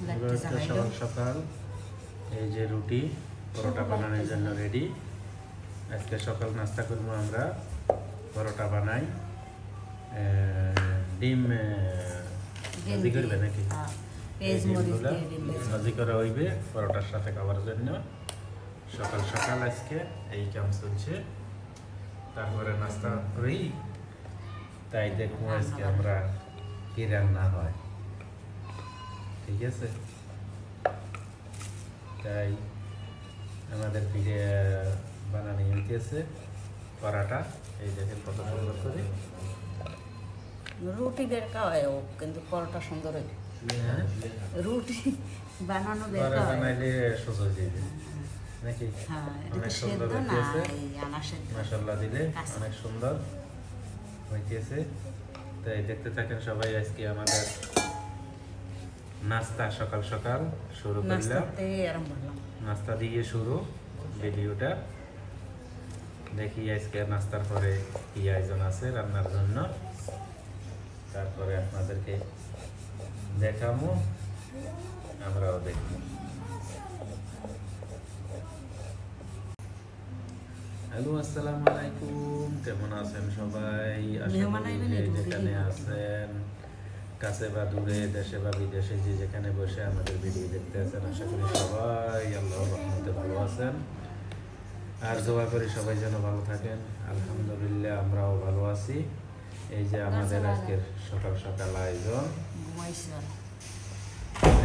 সকাল সকাল এই যে রুটি পরোটা বানানোর জন্য রেডি। আজকে সকাল নাস্তা করবো আমরা পরোটা বানাই, ডিম ভাজি করবে নাকি? ভাজি করা হইবে পরোটার সাথে খাওয়ার জন্য। সকাল সকাল আজকে এই কাম চলছে, তারপরে নাস্তা করি, তাই দেখবো আজকে আমরা কি রান্না হয়। ঠিক আছে, তাই আমাদের ফিরে বানানো হইতেছে পরাটা। এই দেখেন কত সুন্দর করে রুটি বেরকা হয়, কিন্তু পরোটা সুন্দর হয়। রুটি বানানো বেরকা বানাইলে সোজা দিয়ে নাকি? অনেক সুন্দর হইতেছে, মাশাআল্লাহ দিলে অনেক সুন্দর হইতেছে। তাই দেখতে থাকেন সবাই। আজকে আমাদের নাস্তা সকাল সকাল শুরু করলাম, নাস্তা দিয়ে শুরু ভিডিওটা। দেখি আজকে নাস্তার পরে কি আয়োজন আছে রান্নার জন্য, তারপরে আপনাদেরকে দেখাবো, আমরাও দেখবো। হ্যালো, আসসালামু আলাইকুম, কেমন আছেন সবাই? আশা করি যেখানে আছেন, কাছে বা দূরে, দেশে বা বিদেশে, যে যেখানে বসে আমাদের ভিডিও দেখতে আছেন, আশা করি সবাই আল্লাহর রহমতে ভালো আছেন। আর দোয়া করি সবাই যেন ভালো থাকেন। আলহামদুলিল্লাহ আমরাও ভালো আছি। এই যে আমাদের আজকের সকাল সকাল আয়োজন,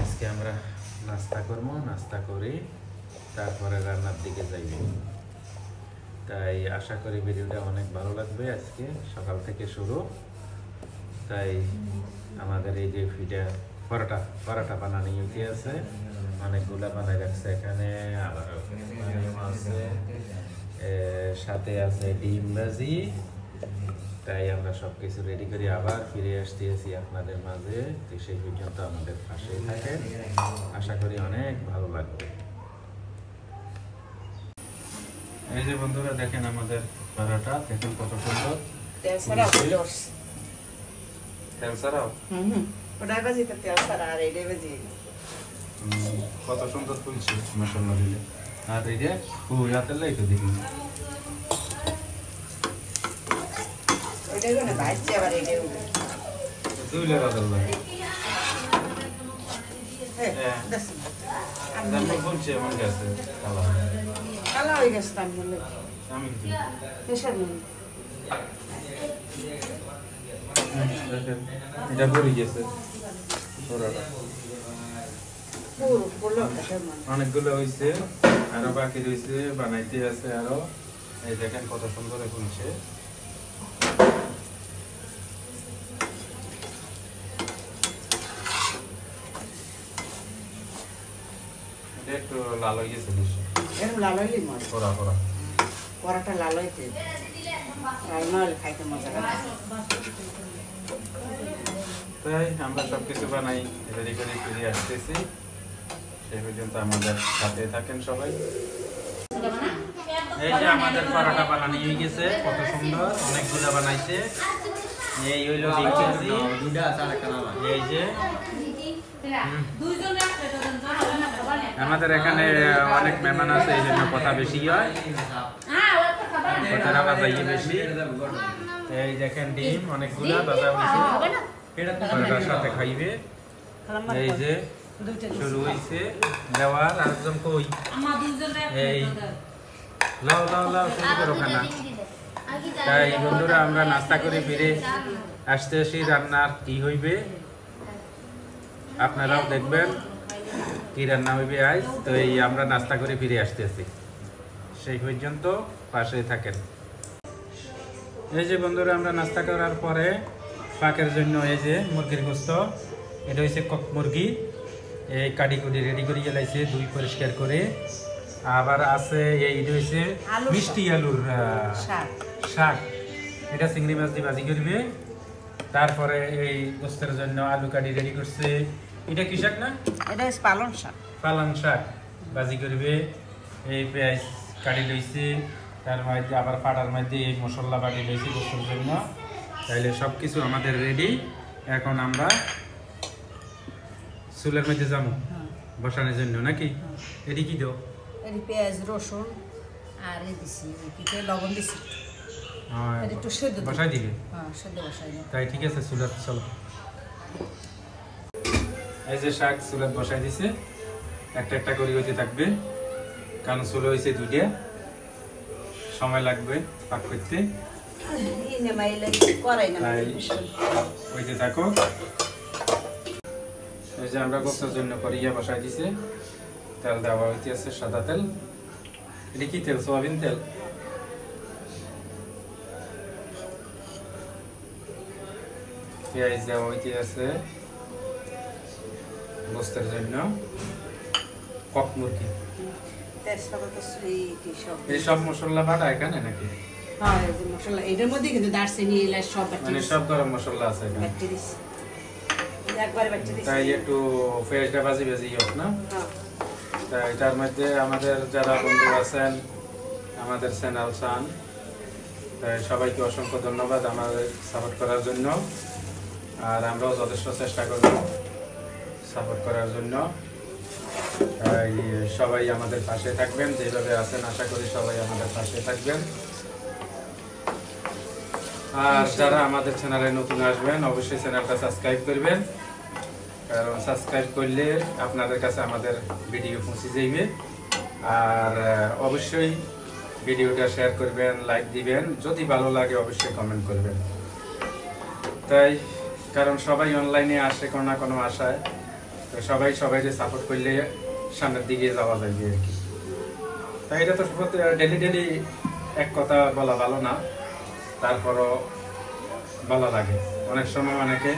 আজকে আমরা নাস্তা করবো, নাস্তা করি তারপরে রান্নার দিকে যাইব। তাই আশা করি ভিডিওটা অনেক ভালো লাগবে। আজকে সকাল থেকে শুরু, তাই আমাদের এই যে পরোটা বানানো হইতে আছে, অনেকগুলা বানাই রাখছে এখানে। আবার আছে, সাথে আছে ডিম ভাজি। তাই আমরা সবকিছু রেডি করি, আবার ফিরে আসতেছি আপনাদের মাঝে। তো সেই পর্যন্ত আমাদের পাশেই থাকেন, আশা করি অনেক ভালো লাগবে। এই যে বন্ধুরা দেখেন আমাদের পরোটা, দেখেন কত সুন্দর। তেল ছাড়াও কত সুন্দর ফুলছে, মাশাআল্লাহ দিলে। আর এই যে তেল তো দেখি বলছে আমার কাছে কালা হয়ে গেছে। আমি এটা পড়ে গেছে, অনেকগুলো হয়েছে, আরো বাকি রয়েছে, বানাইতে আছে আরো। এই দেখেন কত সুন্দর ফুলছে। একটু লাল হয়ে গেছে, লাল হইলে পরাটা লাল হইতে খাইতে মজা লাগে। তাই আমরা সবকিছু বানাই, রেডি করে ফিরে আসতেছি। সেই পর্যন্ত আমাদের সাথে থাকেন সবাই। এই যে আমাদের পরোটা বানানো হয়ে গেছে, কত সুন্দর, অনেকগুলো বানাইছে। এই হইল ডিম ভাজি। এই যে আমাদের এখানে অনেক মেহমান আছে, এই জন্য কথা বেশি হয়, কথাটা বাজাইয়ে বেশি। এই দেখেন ডিম অনেকগুলো বাজা হয়েছে, পরোটার সাথে খাইবে। এই যে শুরু হয়েছে দেওয়ার, একদম কই এই লাও লাও লাও শুরু করো খানা। তাই বন্ধুরা আমরা নাস্তা করে ফিরে আসতেছি, রান্নার কি হইবে আপনারাও দেখবেন কি রান্না হইবে আজ। তো এই আমরা নাস্তা করে ফিরে আসতেছি, সেই পর্যন্ত পাশে থাকেন। এই যে বন্ধুরা আমরা নাস্তা করার পরে পাকের জন্য এই যে মুরগির গোস্ত, এটা হচ্ছে কক মুরগি, এই কাটি কুটি রেডি করে গেলাইছে, দুই পরিষ্কার করে। আবার আছে এইটা হচ্ছে মিষ্টি আলুর শাক, এটা চিংড়ি মাছ দিয়ে ভাজি করবে। তারপরে এই গোস্তের জন্য আলু কাটি রেডি করছে। এটা কি শাক না? এটা পালং শাক। পালং শাক ভাজি করবে। এই পেঁয়াজ কাটি লইছে, তার মধ্যে আবার পাটার মধ্যে এই মশলা বাটি লইছি গোস্তের জন্য। তাইলে সব কিছু আমাদের রেডি। এখন আমরা চুলের মধ্যে যাবো হ্যাঁ বসানোর জন্য নাকি? এটি কি দাও? এটি পেঁয়াজ রসুন আর এই দিছি পিঠে লবণ দিছি এটা একটু সেদ্ধ দিই। বসাই দিবে? হ্যাঁ সেদ্ধ বসাই দিই। তাই ঠিক আছে, চুলাত চলো। এই যে শাক চুলাত বসাই দিছে, একটা একটা করে হইতে থাকবে, কারণ চুলো হয়েছে 2টা, সময় লাগবে পাক করতে। এই নে মাইলে করাই না তাই হইতে থাকো। এই যে আমরা কোপ্তার জন্য করিয়া বসাই দিছে, তেল দেওয়া হইতে আছে, সাদা তেল। এটা কি তেল? সোয়াবিন তেল। পেঁয়াজ দেওয়া হইতে আছে গোস্তের জন্য, কক মুরগি। তেজপাতা তো সুইটি সব এই সব মশলা বাটা এখানে নাকি? হ্যাঁ এই যে মশলা এটার মধ্যে কিন্তু দারচিনি এলাচ সব বাটি মানে সব গরম মশলা আছে এখানে। বাটি দিছি একবারে বাটি দিছি। তাই একটু পেঁয়াজটা ভাজি ভাজি হোক না? হ্যাঁ তাই এটার মধ্যে আমাদের যারা বন্ধু আছেন, আমাদের চ্যানেল চান, তাই সবাইকে অসংখ্য ধন্যবাদ আমাদের সাপোর্ট করার জন্য। আর আমরাও যথেষ্ট চেষ্টা করব সাপোর্ট করার জন্য। তাই সবাই আমাদের পাশে থাকবেন, যেভাবে আছেন আশা করি সবাই আমাদের পাশে থাকবেন। আর যারা আমাদের চ্যানেলে নতুন আসবেন অবশ্যই চ্যানেলটা সাবস্ক্রাইব করবেন, কারণ সাবস্ক্রাইব করলে আপনাদের কাছে আমাদের ভিডিও পৌঁছে যাইবে। আর অবশ্যই ভিডিওটা শেয়ার করবেন, লাইক দিবেন, যদি ভালো লাগে অবশ্যই কমেন্ট করবেন। তাই কারণ সবাই অনলাইনে আসে কোনো না কোনো আশায়, তো সবাই সবাইকে সাপোর্ট করলে সামনের দিকে যাওয়া যাবে আর কি। তাই এটা তো ডেলি ডেলি এক কথা বলা ভালো না, তারপরও ভালো লাগে। অনেক সময় অনেকে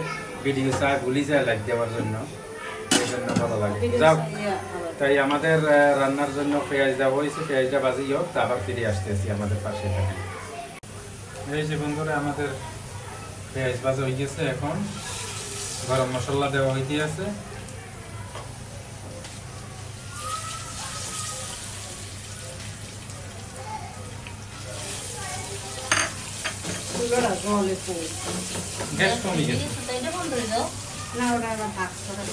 ভিডিও চায় ভুলি যায় লাইক দেওয়ার জন্য, এই জন্য ভালো লাগে। যাও, তাই আমাদের রান্নার জন্য পেঁয়াজ দেওয়া হয়েছে, পেঁয়াজটা ভাজি হোক, তা আবার ফিরে আসতেছি আমাদের পাশে থাকে। এই যে বন্ধুরা আমাদের পেঁয়াজ ভাজা হয়ে গেছে, এখন গরম মশলা দেওয়া হইতে আছে। গ্যাস কমে গেছে। না ওটা আমার ভাগ করা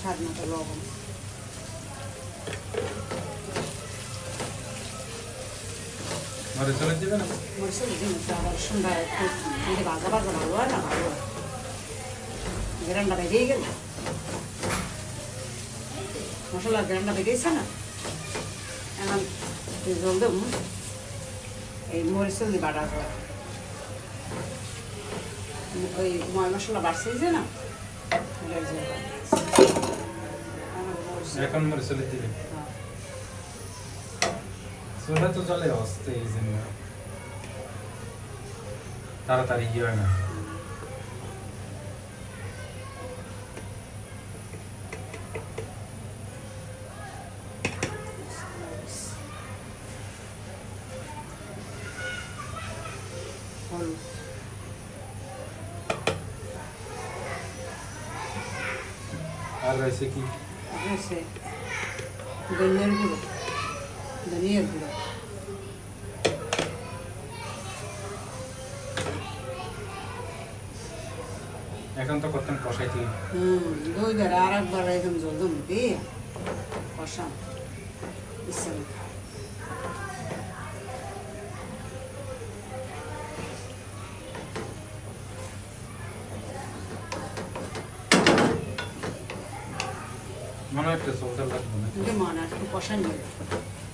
স্বাদ মতো লবণ মরিচ টরিচ দিবে না? মরিচের জিনিস আবার সন্ধ্যা একটু যদি ভাজা ভাজা ভালো হয় না, ভালো হয় গ্রান্ডা বেরিয়ে গেল, মশলার গ্রান্ডা বেরিয়েছে না, এখন জল দেব এই মরিচ যদি বাটা হয়, ওই ময় মশলা বাড়ছে যে না, এখন মরিচ টরিচ দিবে। চুলা তো জলে হচ্ছে, এই জন্য তাড়াতাড়ি কি হয় না। আর রয়েছে কি? ধনিয়ার গুঁড়ো, ধনিয়ার গুঁড়ো এখন তো কত কষাইতে দুইবার আর একবার একদম জল দিয়ে কষাম ইচ্ছা মতো। মনে হয় একটু চলতে লাগবে না? কিন্তু মনে একটু কষান যাবে,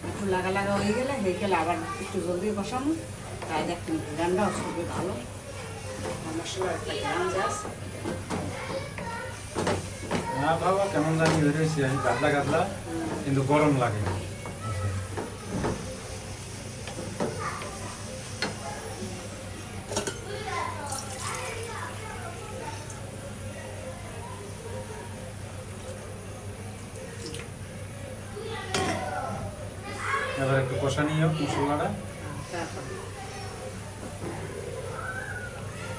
একটু লাগা লাগা হয়ে গেলে হয়ে গেলে আবার একটু জল দিয়ে কষানো, তাই দেখুন রান্নাও খুবই ভালো, মশলার একটা গ্রাম যা আছে। না বাবা কেমন জানি হয়েছে, গাদলা গাদলা, কিন্তু গরম লাগে। এবার একটু কষা নিয়ে মশলাটা, তারপর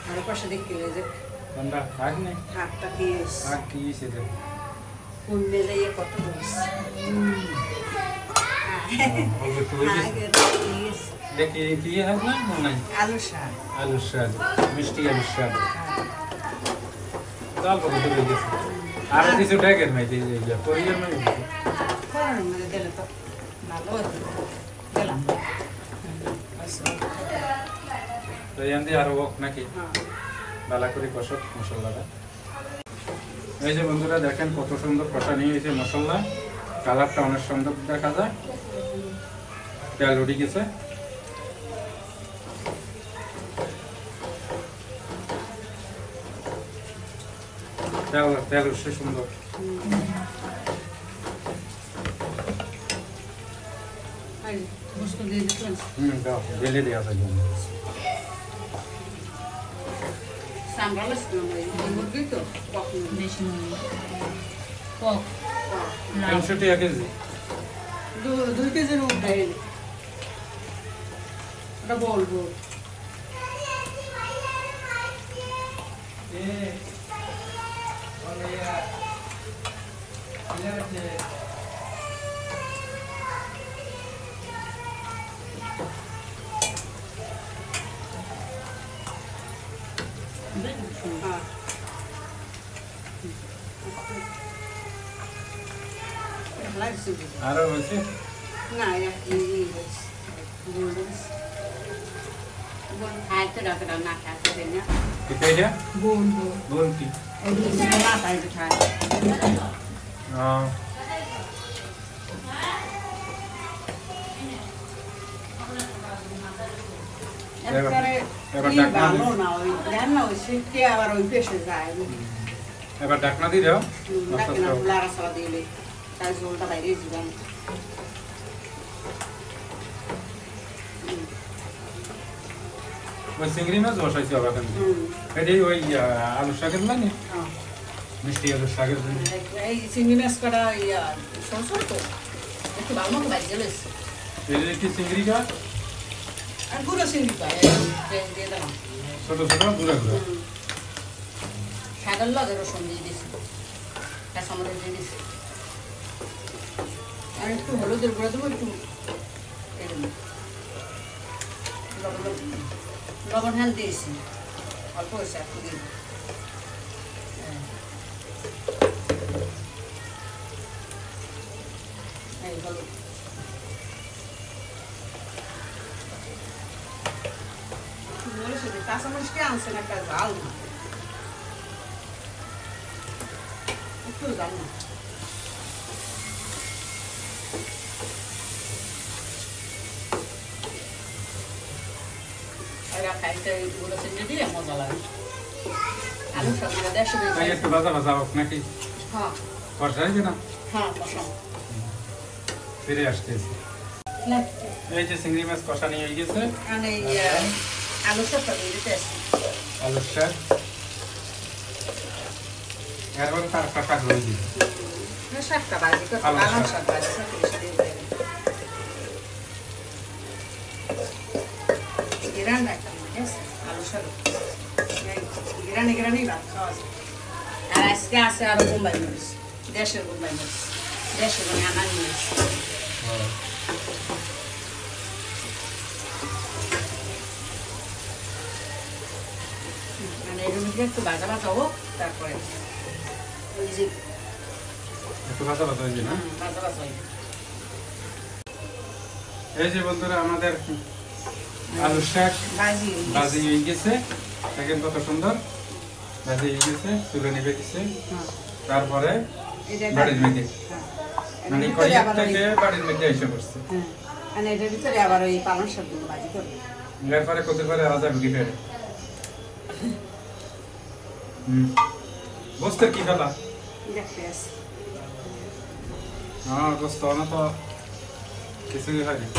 আর পাশে দেখতে যে ঠান্ডা থাক নেই, শাকটা কি থাক কি সেটা কমে যাইয়ে কত হয়েছে অল্প একটু হয়ে গেছে। দেখি কি হয় না নাই আলু শাক আলুর শাক মিষ্টি আলুর শাক অল্প কত হয়ে গেছে আর কিছু ডেকের নাই পরিবার নাই ফোড়নের মধ্যে দিলে তো ভালো হতো দিলাম তো এখান দিয়ে আরো হোক নাকি ভালো করে কষক মশলাটা। এই যে বন্ধুরা দেখেন কত সুন্দর কষা নিয়ে হয়েছে মশলা, কালারটা অনেক সুন্দর দেখা যায়, তেল উঠে গেছে। তেল উঠছে সুন্দর। দাও ঢেলে দেওয়া যায়। তিনশো টাকা কেজি 2 কেজির উঠাই ওটা বলবো আরো হয়েছে না খাইতে রাখা না খাইতে না এটা বলবো বল কি না খাইতে খাই এবার ঢাকনা দিয়ে দাও। তার ঝোলটা বাইরে যাবেন। ওই চিংড়ি মাছ বসাইছি আবার এটি ওই আলু শাকের মানে মিষ্টি আলু শাকের এই চিংড়ি মাছ করা সরষর তো একটু ভালো মতো বাইরে লেছে এটা কি চিংড়ি কা আর গুঁড়ো চিংড়ি পায় দিয়ে দিলাম ছোট ছোট গুঁড়া গুঁড়া শাকের লগে রসুন দিয়ে দিয়েছি কাঁচামরিচ দিয়ে দিয়েছি আর একটু হলুদের গুঁড়া দেবো একটু লবণ হ্যান দিয়েছি অল্প হয়েছে একটু দিয়ে এই হলুদ কাঁচামরিচ কে আনছেন একটা জাল না একটু জাল না খাইতে গুঁড়ো চিংড়ি দিয়ে মজা লাগে আলু সঙ্গে দেশে একটু ভাজা ভাজা হোক নাকি হ্যাঁ কষাই না হ্যাঁ কষাম ফিরে আসতেছি। এই যে চিংড়ি মাছ কষা নিয়ে গেছে আলু শাকটা দিয়ে দিতে আলু শাক এরপর তার কাকা ধরে দিই শাকটা ভাজি করতে আলু শাক ভাজি Grande es alu শাক গ্রানি ভাত খাওয়া যায় আর আজকে আছে আরো বোম্বাই মরিচ দেশের বোম্বাই মরিচ দেশের মানে আনার মরিচ মানে এর মধ্যে একটু ভাজা ভাজা হোক তারপরে ওই যে একটু ভাজা ভাজা হয়ে যায় না ভাজা ভাজা এই যে বন্ধুরা আমাদের আলু শাক ভাজি হয়ে গেছে দেখেন কত সুন্দর ভাজি হয়ে গেছে তুলে নিবে গেছে তারপরে বাড়ির মেঘে মানে কড়াই থেকে বাড়ির মেঘে এসে পড়ছে মানে এটার ভিতরে আবার ওই পালং শাক গুলো ভাজি করবে এরপরে কত করে আলাদা বিক্রি করে বস্তের কি খেলা দেখতে আছে হ্যাঁ বস্ত না তো কিছুই হয়নি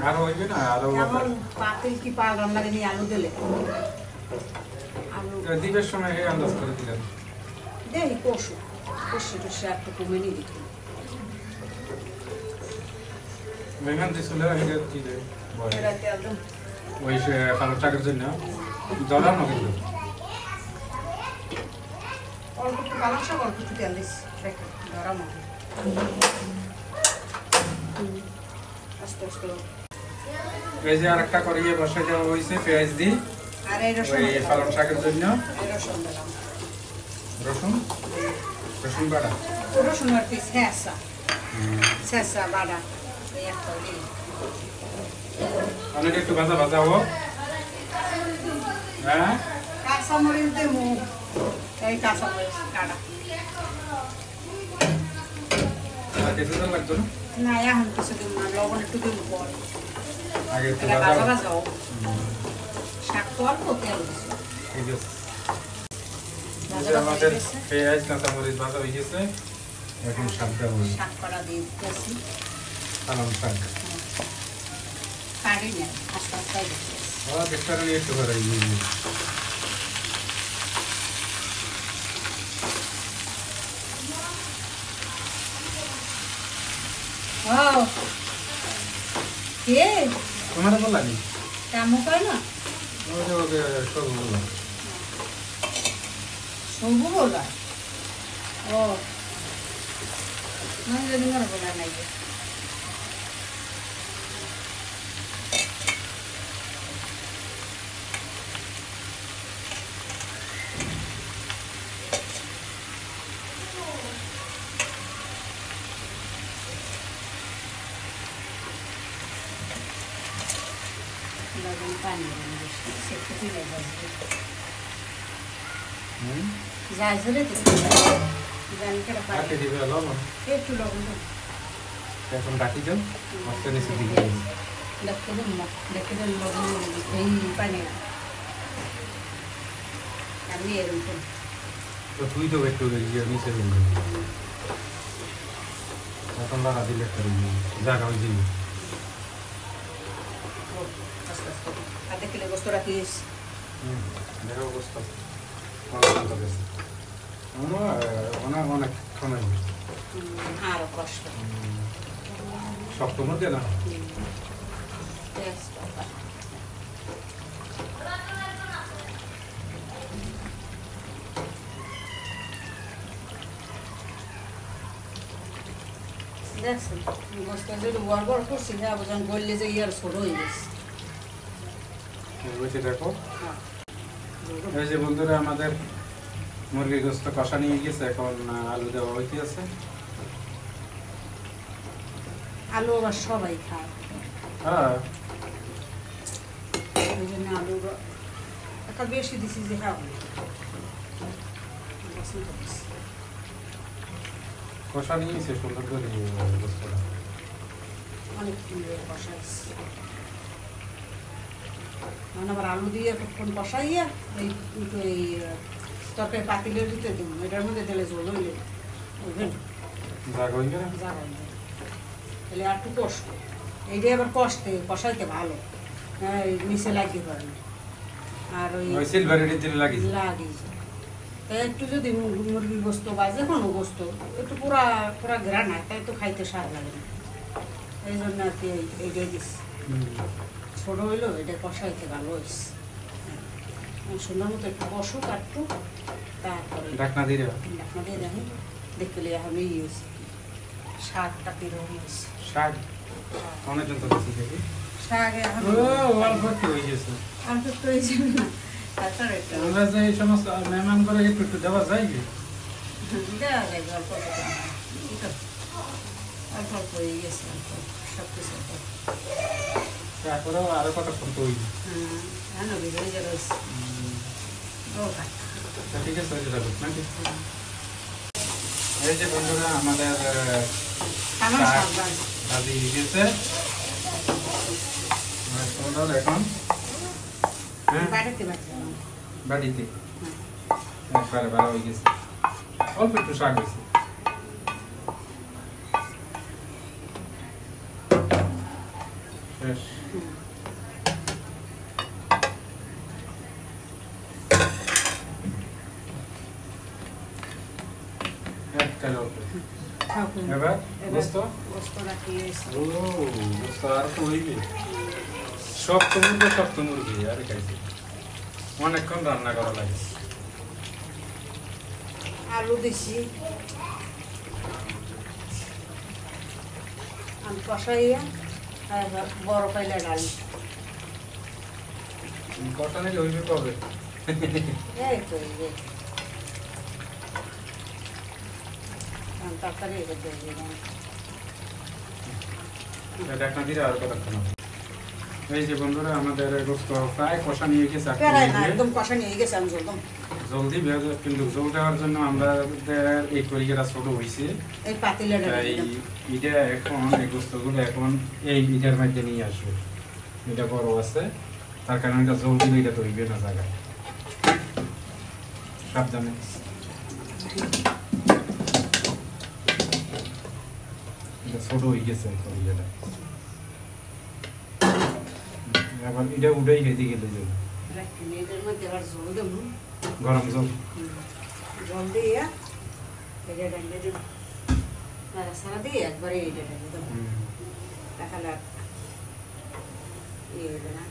আরো হইবে না আরো পাতিল কি পাল রান্না নিয়ে আলু দিলে আলু দিবের সময় এই আন্দাজ করে দিলেন দেখি কষু টসে একটু কমে নিয়ে দিত মেঘান দিছিল এটা কি দেয় এটাতে একদম ওই পালং শাকের জন্য জড়ানো কিন্তু অল্প একটু পালং শাক অল্প একটু তেল দিচ্ছি দেখো গরম হবে আস্তে আস্তে এই যে আরেকটা করিয়ে বসাই দেওয়া হয়েছে পেঁয়াজ দিয়ে আর এই রসুন ওই পালং শাকের জন্য এই রসুন দিলাম রসুন রসুন বাটা রসুন আর কি শেষা বাড়া এই একটা দিই অনেক একটু ভাজা ভাজা হোক হ্যাঁ কাঁচামরিচ দেবো এই কাঁচামরিচ কাটা আর কিছু তো লাগতো না না এখন কিছু দিব না লবণ একটু দিব পরে আগে একটু এটা ভাজা ভাজা ভাজা হোক শাক তো অল্প তেল দিছি ঠিক আছে ভাজা যে ভাজা আমাদের হয়ে গেছে। পেঁয়াজ কাঁচামরিচ ভাজা হয়ে গেছে এখন শাক দেবো শাক করা দিয়ে দিতেছি পালং শাক কাটি নেই আস্তে আস্তে দিতেছি চেষ্টা করি একটু করে ও কে তোমার বল লাগে কামু কয় না ওই যে ওকে সব বললাম সবু বলা ও মানে যদি মনে বলা নাই লবণ পানি সেটা দিলে যায় ধরে তো জানি কেন কাটে পানি দিবে লবণ একটু লবণ দেব এখন কাটি যাও মস্ত নিচে দিকে দেখতে দেব লবণ এই পানি আমি এরকম তো তুই তো একটু ইয়ে নিচে দিবি এখন লাগা দিলে একটা জায়গা হয়ে যাবে আস্তে আস্তে আধা কিলো গোস্ত রাখিস দেখো অবস্থা অনেক অনেকক্ষণ আরো কষ্ট শক্ত মধ্যে না দেখছেন গোস্ত যদি বড় বড় করছি হ্যাঁ যখন বললে যে ইয়ার ছোট হয়ে গেছে বসে দেখো হ্যাঁ এই যে বন্ধুরা আমাদের মুরগির গোস্ত কষা নিয়ে গেছে এখন আলু দেওয়া হইতে আছে আলু আবার সবাই খায় হ্যাঁ ওই জন্য আলু একটা বেশি দিছি যে হ্যাঁ কষা নিয়ে গেছে সুন্দর করে গোস্তটা অনেক কষাইছি মানে আবার আলু দিয়ে কতক্ষণ কষাইয়া এই তরকারি পাতিলের দিতে দিব এটার মধ্যে দিলে ঝোল হইলে বুঝলেন জাগ হয়ে গেল যাবেন তাহলে আর একটু কষ্ট এইটাই আবার কষাইতে ভালো হ্যাঁ নিচে লাগিয়ে পারে না আর ওই সিলভারের দিলে লাগিয়েছে লাগিয়ে তাই একটু যদি মুরগির গোস্ত বা যে কোনো গোস্ত একটু পুরা পুরা ঘেরা না তাই তো খাইতে স্বাদ লাগে না এই জন্য আর কি এইটাই দিচ্ছি ছোট হইলো এটা কষাইতে ভালো হয়েছে সুন্দর মতো একটু কষুক আর একটু তারপরে ঢাকনা দিয়ে দেবা ঢাকনা দিয়ে দেখি দেখলে এখন এই হয়েছে শাকটা কিরকম হয়েছে শাক অনেকজন তো বেশি দেখি শাক এখন অল্প একটু হয়ে গেছে আর তো হয়েছে না তারপরে একটু আমরা যে এই সমস্ত মেহমান করে একটু একটু দেওয়া যায় কি দেওয়া যায় অল্প অল্প অল্প হয়ে গেছে অল্প সব কিছু তারপরেও আরো কতক্ষণ তো হইবে হ্যাঁ নবী হয়ে যাবে ও ঠিক আছে হয়ে যাবে নাকি এই যে বন্ধুরা আমাদের আমার শাক শাক ভাজি ভাজি হয়ে গেছে সুন্দর এখন হ্যাঁ বাড়িতে বাড়িতে বাড়িতে একবারে ভালো হয়ে গেছে অল্প একটু শাক হয়েছে শেষ একটা অল্প এবার গোস্ত গোস্ত রাখিয়ে ও গোস্ত আর তো হইবে শক্ত মুরগি আর খাইছি অনেকক্ষণ রান্না করা লাগে আলু দিছি আমি কষাইয়া আর বড় পাইলে ডালি কটা নাকি হইবে কবে এই তো এই যে আমি তরকারি এটা দিয়ে দিলাম ঢাকনা দিয়ে আর কতক্ষণ হবে? এই যে বন্ধুরা আমাদের গোস্ত প্রায় কষা নিয়ে গেছে প্যারাই না একদম কষা নিয়ে গেছে আমি একদম জলদি কিন্তু জল দেওয়ার জন্য আমরা এই তরিকাটা ছোট হয়েছে এই পাতিলে তাই এটা এখন এই গোস্তগুলো এখন এই ইটার মধ্যে নিয়ে আসবে এটা বড় আছে তার কারণে এটা জল দিলে এটা তৈরি না জায়গায় সাবধানে এটা ছোট হয়ে গেছে তরিকাটা এবার এটা উঠেই খেতে গেলে যাবে এটার মধ্যে আবার জল দেবো গরম জল জল দিয়ে এটা ডালিয়ে দেবো সারা দিয়ে একবারে এটা ডালিয়ে দেবো দেখালে ইয়ে হবে না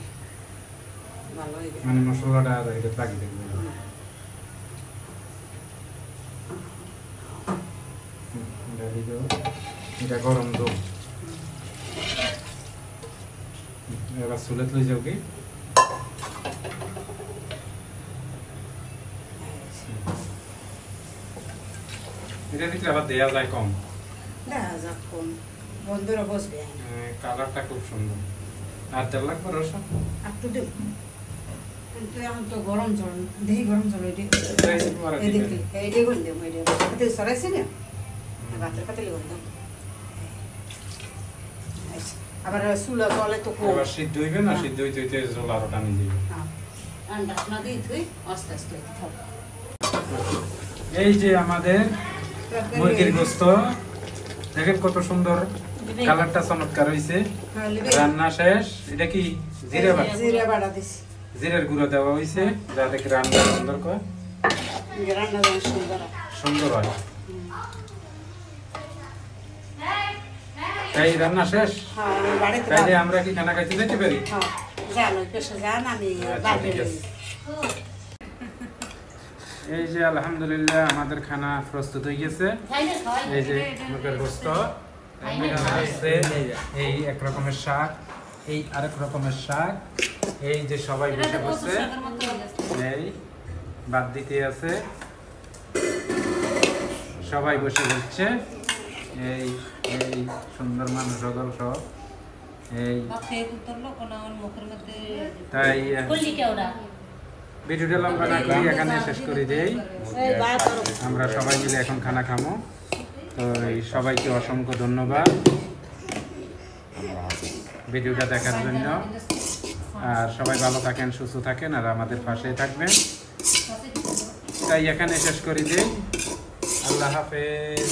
ভালো হয়ে যাবে মানে মশলাটা এটা লাগি দেখবে এটা গরম জল এবার চুলে তুলে যাও কি এটা দেখলে আবার দেয়া যায় কম দেখা যাক কোন বন্ধুরা বসবে কালারটা খুব সুন্দর আর তেল লাগবে রসুন একটু দেব কিন্তু এখন তো গরম জল দেখি গরম জল এটি এদিকে এইটা করে দেবো এটা পাতিল সরাইছি না ভাতের পাতিল করে দেবো আবার চুলা জলে তো এবার সিদ্ধ হইবে না সিদ্ধ হইতে হইতে জল আরো টানি দিবে ঢাকনা দিয়ে ধুই আস্তে আস্তে এই যে আমাদের মুরগির গোস্ত দেখেন কত সুন্দর কালারটা চমৎকার হইছে রান্না শেষ এটা কি জিরা বাটা দিছি জিরার গুঁড়ো দেওয়া হইছে যাতে রান্না সুন্দর করে রান্না সুন্দর হয় এই রান্না শেষ তাইলে আমরা কি খানা খাইতে যেতে পারি আচ্ছা, ঠিক আছে। এই যে আলহামদুলিল্লাহ আমাদের খানা প্রস্তুত হয়ে গেছে এই যে মুরগির গোস্ত এই এক রকমের শাক এই আরেক রকমের শাক এই যে সবাই বসে বসে এই বাদ দিতে আছে সবাই বসে বলছে এই এই সুন্দর মানুষ সকল সব এই তাই ভিডিওটা লম্বা না করি এখানে শেষ করে দেই আমরা সবাই মিলে এখন খানা খামো তো এই সবাইকে অসংখ্য ধন্যবাদ ভিডিওটা দেখার জন্য আর সবাই ভালো থাকেন সুস্থ থাকেন আর আমাদের পাশে থাকবেন তাই এখানে শেষ করে দেই আল্লাহ হাফেজ